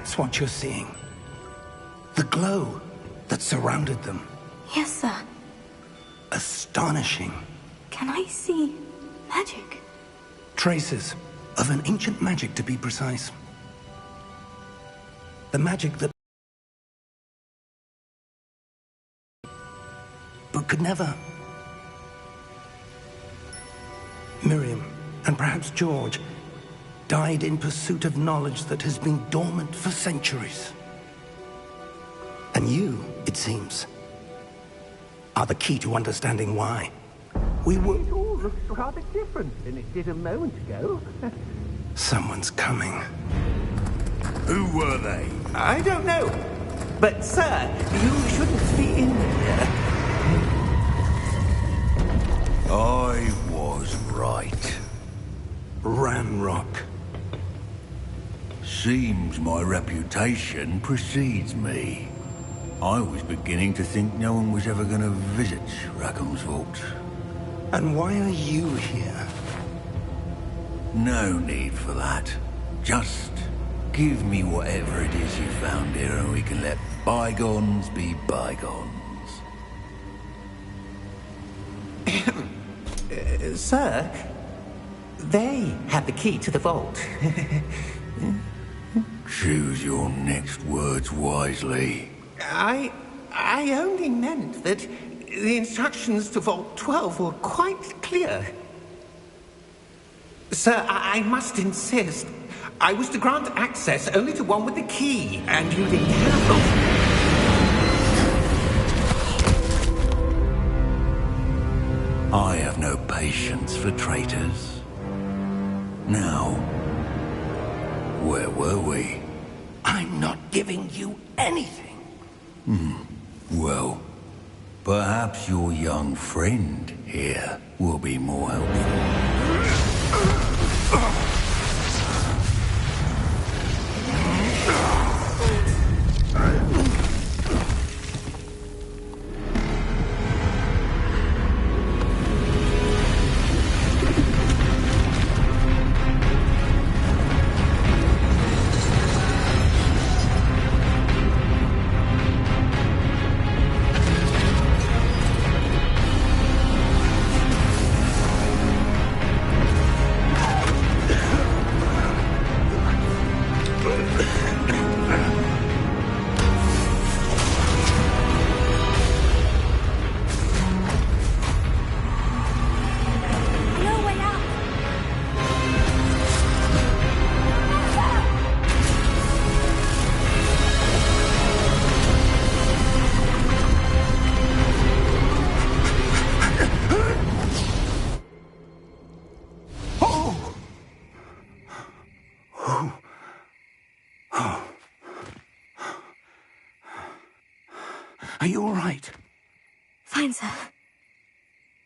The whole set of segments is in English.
That's what you're seeing. The glow that surrounded them. Yes, sir. Astonishing. Can I see magic? Traces of an ancient magic, to be precise. The magic that... but could never... Miriam, and perhaps George, died in pursuit of knowledge that has been dormant for centuries. And you, it seems, are the key to understanding why. We were... It all looks rather different than it did a moment ago. Someone's coming. Who were they? I don't know. But, sir, you shouldn't be in here. I was right. Ranrock. Seems my reputation precedes me. I was beginning to think no one was ever going to visit Rackham's Vault. And why are you here? No need for that. Just give me whatever it is you found here and we can let bygones be bygones. Sir, they have the key to the vault. Choose your next words wisely. I only meant that the instructions to Vault 12 were quite clear. Sir, I must insist. I was to grant access only to one with the key, and you didn't have them. I have no patience for traitors. Now, where were we? I'm not giving you anything. Well, perhaps your young friend here will be more helpful. Are you all right? Fine, sir.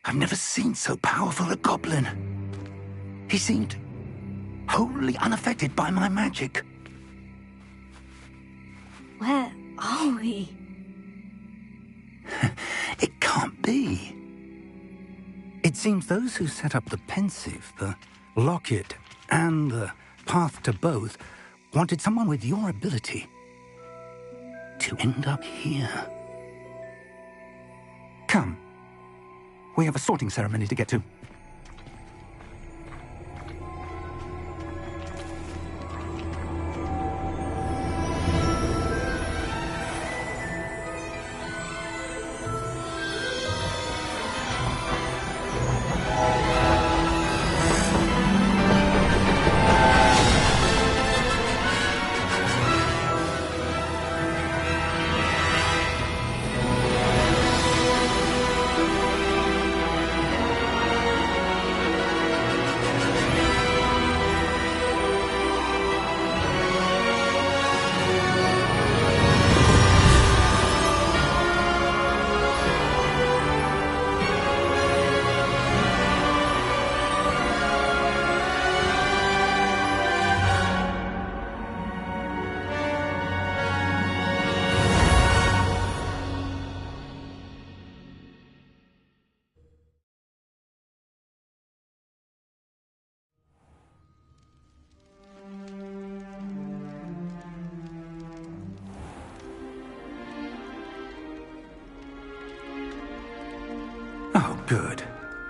I've never seen so powerful a goblin. He seemed wholly unaffected by my magic. Where are we? It can't be. It seems those who set up the Pensieve, the Locket, and the Path to Both wanted someone with your ability to end up here. Come. We have a sorting ceremony to get to.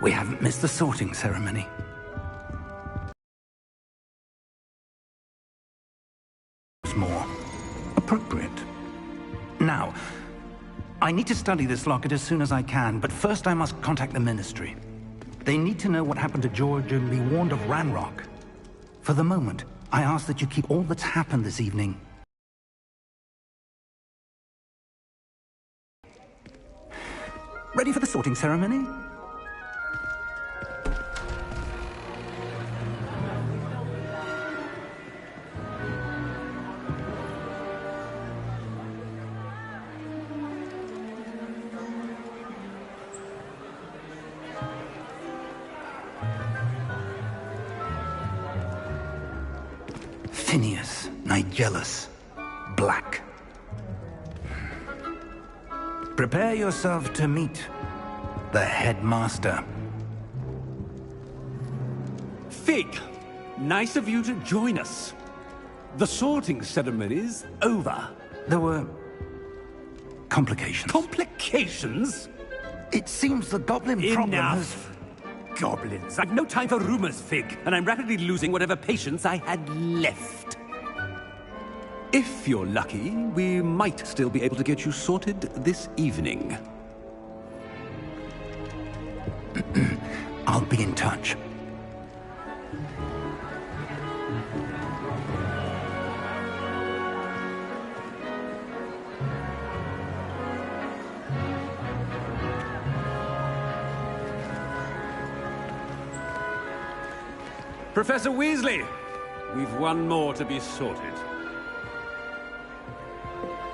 We haven't missed the sorting ceremony. It's more appropriate. Now, I need to study this locket as soon as I can, but first I must contact the Ministry. They need to know what happened to George and be warned of Ranrock. For the moment, I ask that you keep all that's happened this evening. Ready for the sorting ceremony? Phineas Nigellus Black. Prepare yourself to meet the headmaster. Fig, nice of you to join us. The sorting ceremony's over. There were complications. Complications? It seems the goblin problem has... Enough! Goblins. I've no time for rumors, Fig, and I'm rapidly losing whatever patience I had left. If you're lucky, we might still be able to get you sorted this evening. I'll be in touch. Professor Weasley, we've one more to be sorted.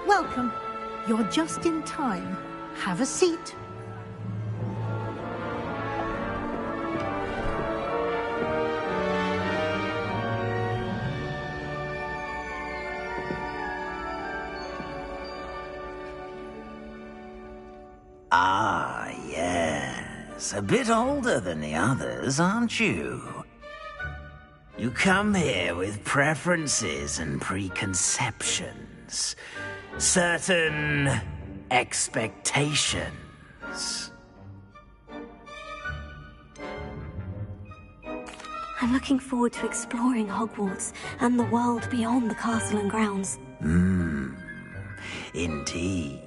Welcome. You're just in time. Have a seat. Ah, yes. A bit older than the others, aren't you? You come here with preferences and preconceptions. Certain expectations. I'm looking forward to exploring Hogwarts and the world beyond the castle and grounds. Indeed.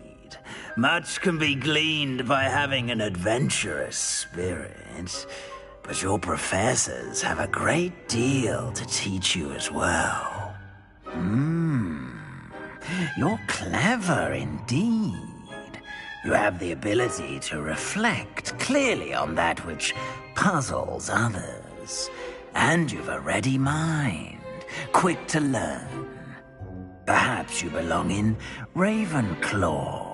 Much can be gleaned by having an adventurous spirit, but your professors have a great deal to teach you as well. You're clever indeed. You have the ability to reflect clearly on that which puzzles others. And you've a ready mind, quick to learn. Perhaps you belong in Ravenclaw.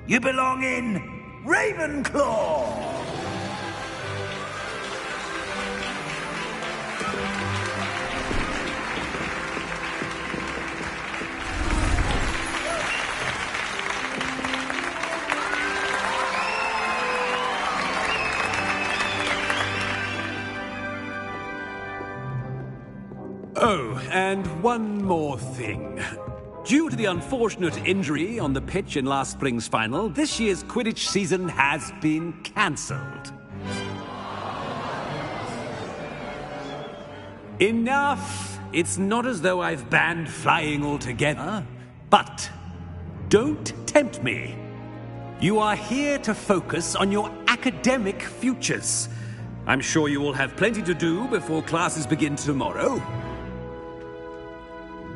You belong in Ravenclaw! Oh, and one more thing. Due to the unfortunate injury on the pitch in last spring's final, this year's Quidditch season has been cancelled. Enough! It's not as though I've banned flying altogether, but don't tempt me. You are here to focus on your academic futures. I'm sure you will have plenty to do before classes begin tomorrow.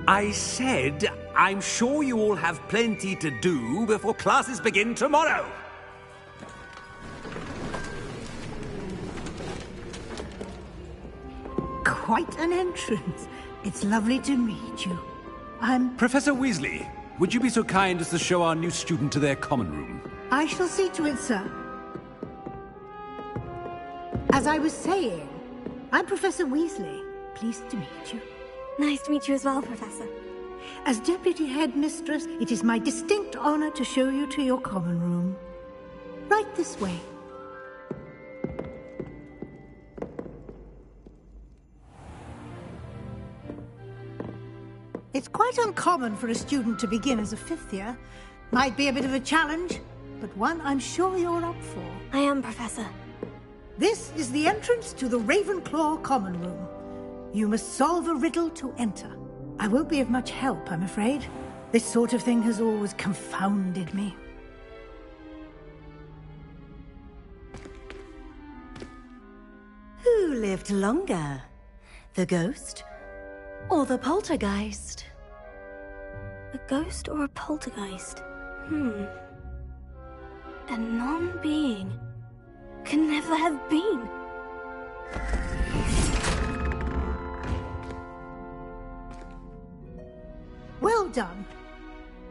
I said, I'm sure you all have plenty to do before classes begin tomorrow. Quite an entrance. It's lovely to meet you. I'm... Professor Weasley, would you be so kind as to show our new student to their common room? I shall see to it, sir. As I was saying, I'm Professor Weasley. Pleased to meet you. Nice to meet you as well, Professor. As Deputy Headmistress, it is my distinct honor to show you to your common room. Right this way. It's quite uncommon for a student to begin as a fifth year. Might be a bit of a challenge, but one I'm sure you're up for. I am, Professor. This is the entrance to the Ravenclaw Common Room. You must solve a riddle to enter. I won't be of much help, I'm afraid. This sort of thing has always confounded me. Who lived longer? The ghost or the poltergeist? A ghost or a poltergeist? A non-being can never have been. Well done.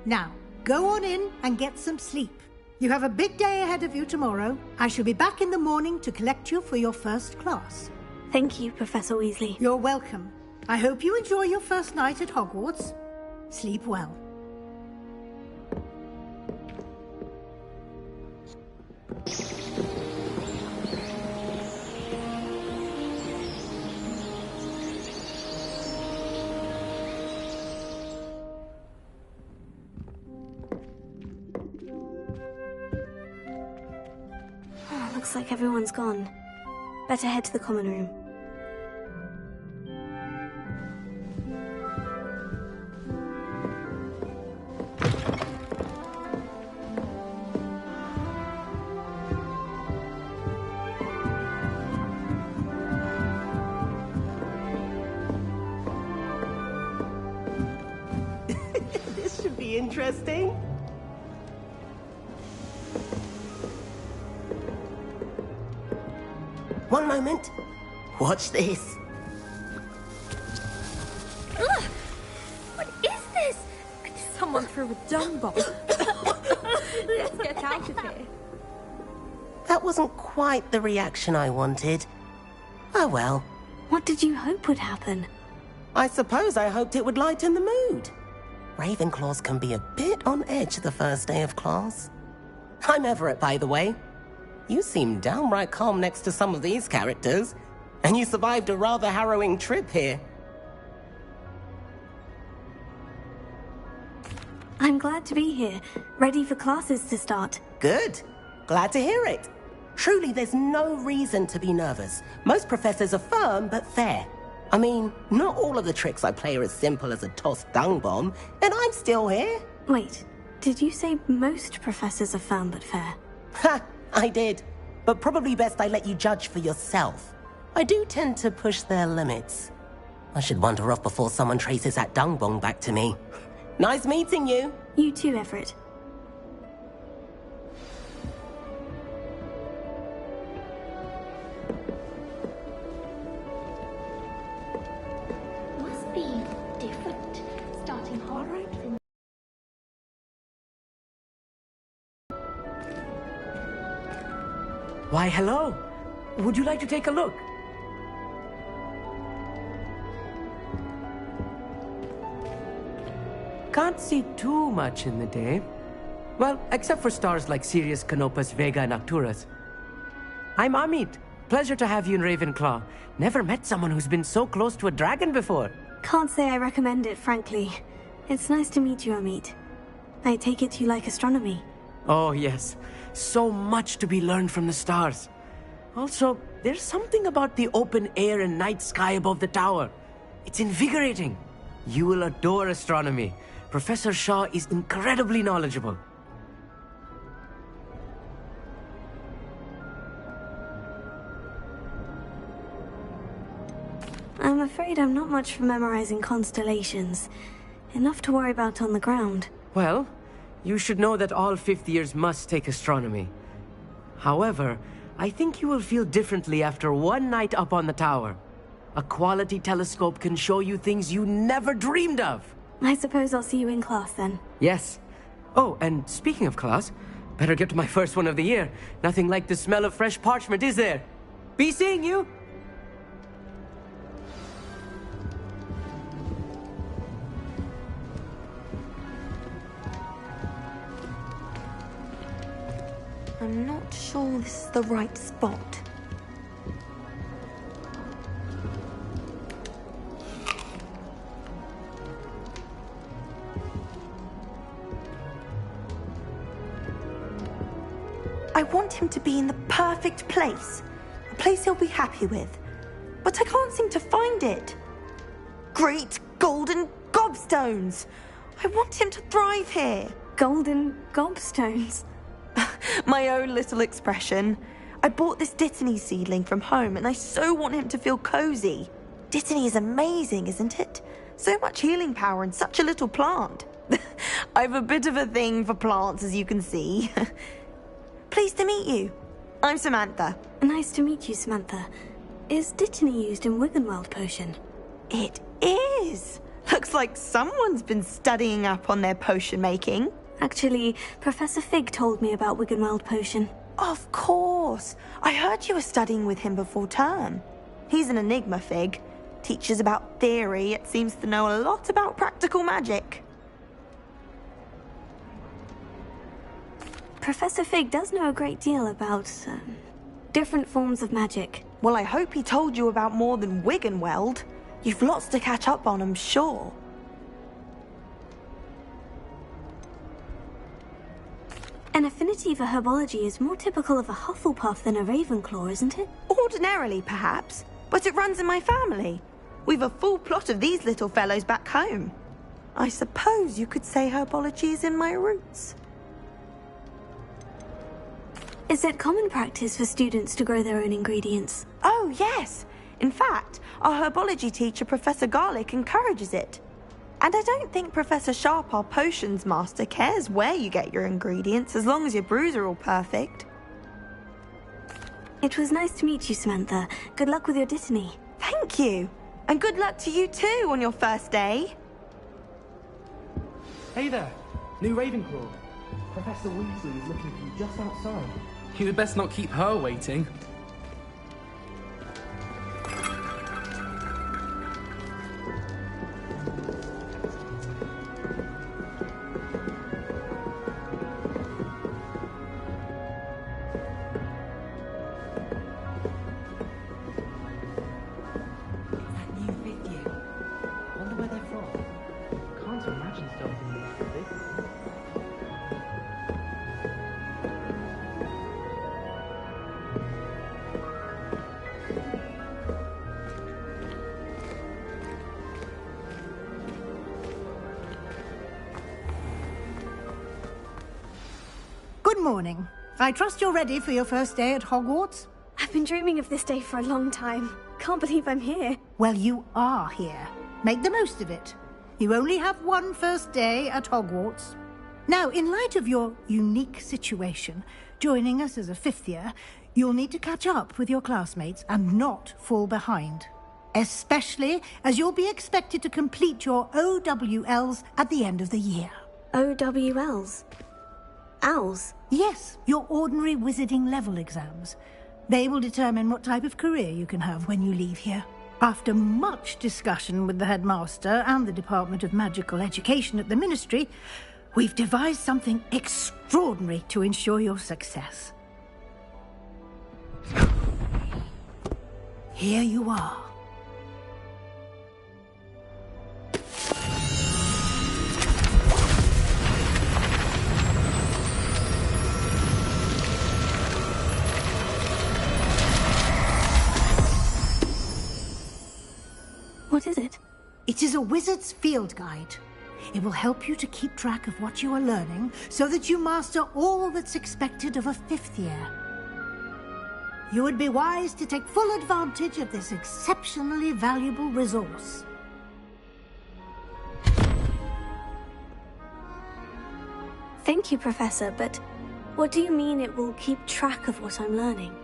Now, go on in and get some sleep. You have a big day ahead of you tomorrow. I shall be back in the morning to collect you for your first class. Thank you, Professor Weasley. You're welcome. I hope you enjoy your first night at Hogwarts. Sleep well. Looks like everyone's gone. Better head to the common room. This should be interesting. One moment. Watch this. Ugh! What is this? Someone threw a dung bomb. Let's get out of here. That wasn't quite the reaction I wanted. Oh well. What did you hope would happen? I suppose I hoped it would lighten the mood. Ravenclaws can be a bit on edge the first day of class. I'm Everett, by the way. You seem downright calm next to some of these characters, and you survived a rather harrowing trip here. I'm glad to be here, ready for classes to start. Good. Glad to hear it. Truly, there's no reason to be nervous. Most professors are firm but fair. I mean, not all of the tricks I play are as simple as a tossed dung bomb, and I'm still here. Wait, did you say most professors are firm but fair? Ha! I did. But probably best I let you judge for yourself. I do tend to push their limits. I should wander off before someone traces that dung bomb back to me. Nice meeting you. You too, Everett. Must be different. Starting horror from... Why, hello. Would you like to take a look? Can't see too much in the day. Well, except for stars like Sirius, Canopus, Vega, and Arcturus. I'm Amit. Pleasure to have you in Ravenclaw. Never met someone who's been so close to a dragon before. Can't say I recommend it, frankly. It's nice to meet you, Amit. I take it you like astronomy. Oh, yes. So much to be learned from the stars. Also, there's something about the open air and night sky above the tower. It's invigorating. You will adore astronomy. Professor Shaw is incredibly knowledgeable. I'm afraid I'm not much for memorizing constellations. Enough to worry about on the ground. Well, you should know that all fifth years must take astronomy. However, I think you will feel differently after one night up on the tower. A quality telescope can show you things you never dreamed of. I suppose I'll see you in class then. Yes. Oh, and speaking of class, better get to my first one of the year. Nothing like the smell of fresh parchment, is there? Be seeing you! I'm not sure this is the right spot. I want him to be in the perfect place. A place he'll be happy with. But I can't seem to find it. Great golden gobstones! I want him to thrive here. Golden gobstones? My own little expression. I bought this Dittany seedling from home and I so want him to feel cozy. Dittany is amazing, isn't it? So much healing power in such a little plant. I've a bit of a thing for plants, as you can see. Pleased to meet you. I'm Samantha. Nice to meet you, Samantha. Is Dittany used in Wiggenweld potion? It is. Looks like someone's been studying up on their potion making. Actually, Professor Fig told me about Wiggenweld potion. Of course. I heard you were studying with him before term. He's an enigma, Fig. Teaches about theory, yet seems to know a lot about practical magic. Professor Fig does know a great deal about different forms of magic. Well, I hope he told you about more than Wiggenweld. You've lots to catch up on, I'm sure. An affinity for herbology is more typical of a Hufflepuff than a Ravenclaw, isn't it? Ordinarily, perhaps, but it runs in my family. We've a full plot of these little fellows back home. I suppose you could say herbology is in my roots. Is it common practice for students to grow their own ingredients? Oh, yes. In fact, our herbology teacher, Professor Garlick, encourages it. And I don't think Professor Sharp, our potions master, cares where you get your ingredients, as long as your brews are all perfect. It was nice to meet you, Samantha. Good luck with your Dittany. Thank you. And good luck to you too on your first day. Hey there, new Ravenclaw. Professor Weasley is looking for you just outside. You'd best not keep her waiting. Good morning. I trust you're ready for your first day at Hogwarts? I've been dreaming of this day for a long time. Can't believe I'm here. Well, you are here. Make the most of it. You only have one first day at Hogwarts. Now, in light of your unique situation, joining us as a fifth year, you'll need to catch up with your classmates and not fall behind. Especially as you'll be expected to complete your OWLs at the end of the year. OWLs? Owls? Yes, your ordinary wizarding level exams. They will determine what type of career you can have when you leave here. After much discussion with the headmaster and the Department of Magical Education at the Ministry, we've devised something extraordinary to ensure your success. Here you are. What is it? It is a wizard's field guide. It will help you to keep track of what you are learning so that you master all that's expected of a fifth year. You would be wise to take full advantage of this exceptionally valuable resource. Thank you, Professor, but what do you mean it will keep track of what I'm learning?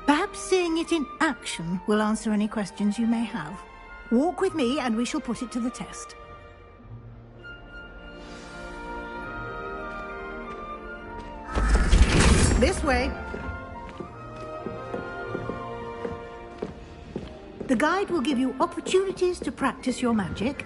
Perhaps seeing it in action will answer any questions you may have. Walk with me and we shall put it to the test. This way. The guide will give you opportunities to practice your magic.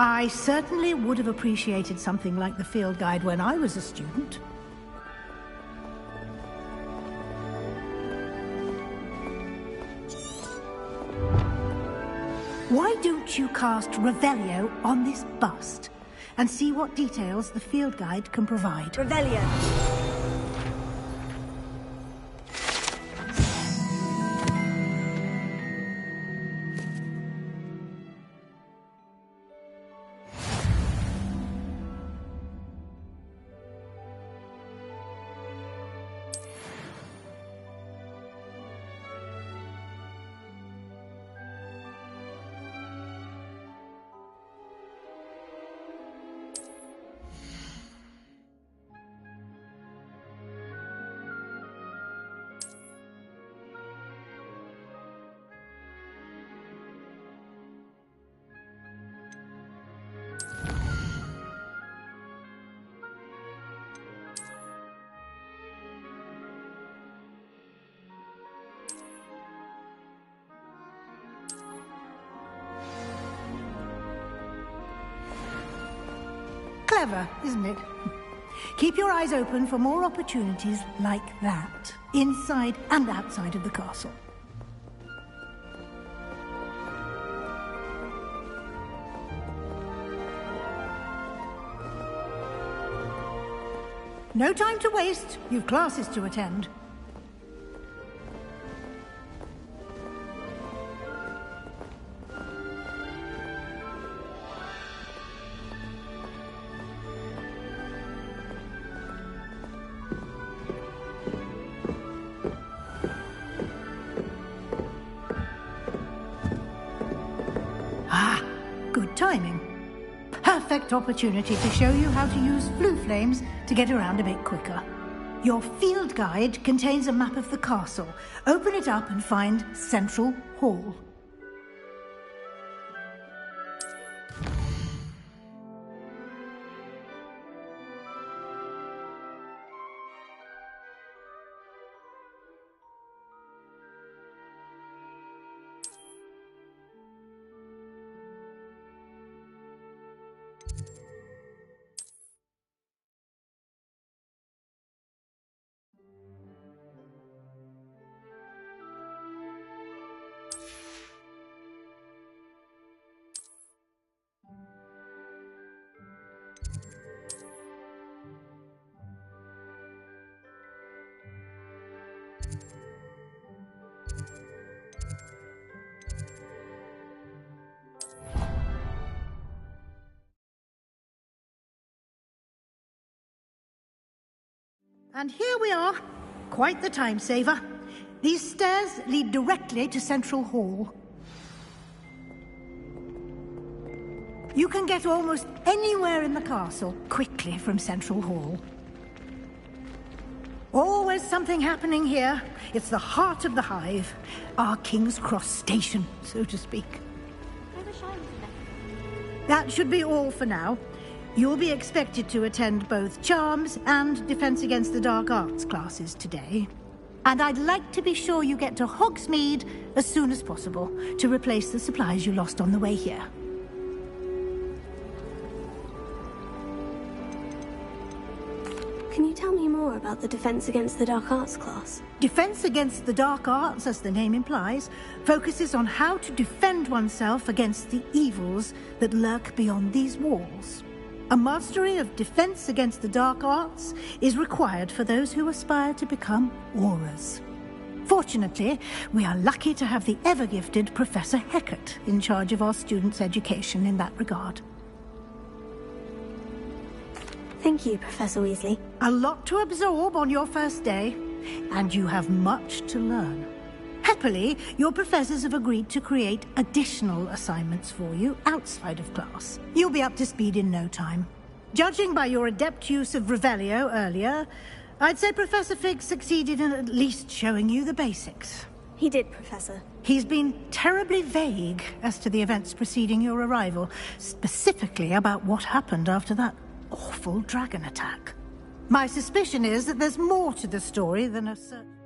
I certainly would have appreciated something like the field guide when I was a student. Why don't you cast Revelio on this bust and see what details the field guide can provide? Revelio. Clever, isn't it? Keep your eyes open for more opportunities like that, inside and outside of the castle. No time to waste. You've classes to attend. Good timing. Perfect opportunity to show you how to use flue flames to get around a bit quicker. Your field guide contains a map of the castle. Open it up and find Central Hall. And here we are. Quite the time saver. These stairs lead directly to Central Hall. You can get almost anywhere in the castle quickly from Central Hall. Always something happening here. It's the heart of the hive. Our King's Cross station, so to speak. That should be all for now. You'll be expected to attend both Charms and Defense Against the Dark Arts classes today. And I'd like to be sure you get to Hogsmeade as soon as possible to replace the supplies you lost on the way here. Can you tell me more about the Defense Against the Dark Arts class? Defense Against the Dark Arts, as the name implies, focuses on how to defend oneself against the evils that lurk beyond these walls. A mastery of Defense Against the Dark Arts is required for those who aspire to become Aurors. Fortunately, we are lucky to have the ever-gifted Professor Hecat in charge of our students' education in that regard. Thank you, Professor Weasley. A lot to absorb on your first day, and you have much to learn. Happily, your professors have agreed to create additional assignments for you outside of class. You'll be up to speed in no time. Judging by your adept use of Revelio earlier, I'd say Professor Fig succeeded in at least showing you the basics. He did, Professor. He's been terribly vague as to the events preceding your arrival, specifically about what happened after that awful dragon attack. My suspicion is that there's more to the story than a certain...